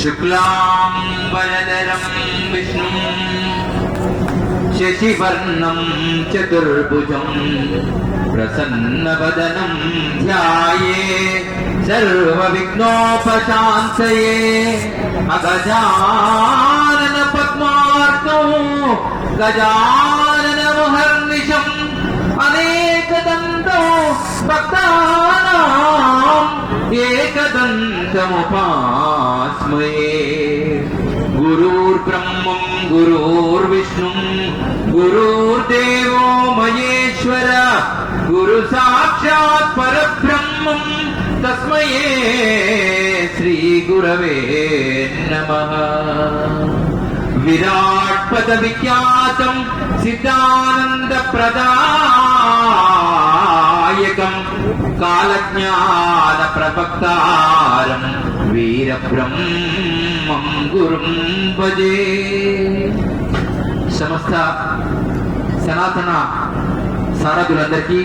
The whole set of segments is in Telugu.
शुक्लांबरधरं विष्णुं शशिवर्णं चतुर्भुजं प्रसन्नवदनं ध्यायेत् सर्वविघ्नोपशान्तये अगजानन पद्मार्कौ गजाननमहर्निशम् अनेकदन्तौ भक्तानाम् एकदन्तमुपास्महे। गुरुर्ब्रह्मं गुरुर्विष्णुं गुरुर्देवो महेश्वर गुरु साक्षात् परब्रह्मं तस्मै श्री गुरवे नमः। विराट पद विख्यातं सिद्धानंद प्रदायकं कालज्ञान प्रवक्तारं वीरब्रह्मं गुरुं भजे। समस्त సనాతన సారథులందరికీ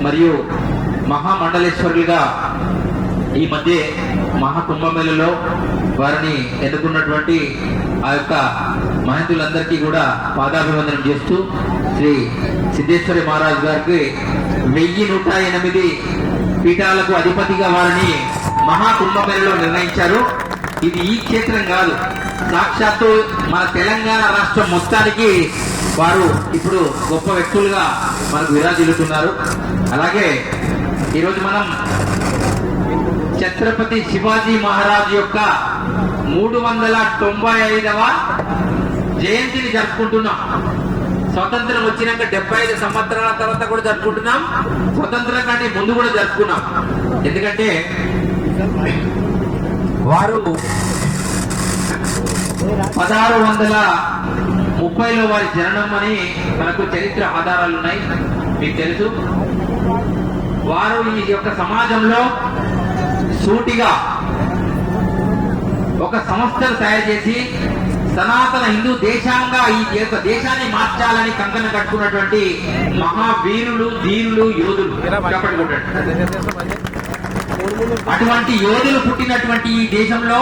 మరియు మహామండలేశ్వరులుగా ఈ మధ్య మహాకుంభమేళలో వారిని ఎన్నుకున్నటువంటి ఆ యొక్క మహంతులందరికీ కూడా పాదాభివందనం చేస్తూ శ్రీ సిద్ధేశ్వరి మహారాజు గారికి 1108 పీఠాలకు అధిపతిగా వారిని మహాకుంభమేళలో నిర్ణయించారు. ఇది ఈ క్షేత్రం కాదు, సాక్షాత్తు మన తెలంగాణ రాష్ట్రం మొత్తానికి వారు ఇప్పుడు గొప్ప వ్యక్తులుగా మనకు విరాజిల్లుతున్నారు. అలాగే ఈరోజు మనం ఛత్రపతి శివాజీ మహారాజ్ యొక్క 395వ జయంతిని జరుపుకుంటున్నాం. స్వతంత్రం వచ్చినాక 75 సంవత్సరాల తర్వాత కూడా జరుపుకుంటున్నాం. స్వతంత్రం కంటే ముందు కూడా జరుపుకున్నాం. ఎందుకంటే వారు 1630లో వారి జననం అని మనకు చరిత్ర ఆధారాలు ఉన్నాయి, మీకు తెలుసు. వారు ఈ యొక్క సమాజంలో సూటిగా ఒక సంస్థను తయారు చేసి సనాతన హిందూ దేశంగా ఈ యొక్క దేశాన్ని మార్చాలని కంకణం కట్టుకున్నటువంటి మహావీరులు, ధీరులు, యోధులు. అటువంటి యోధులు పుట్టినటువంటి ఈ దేశంలో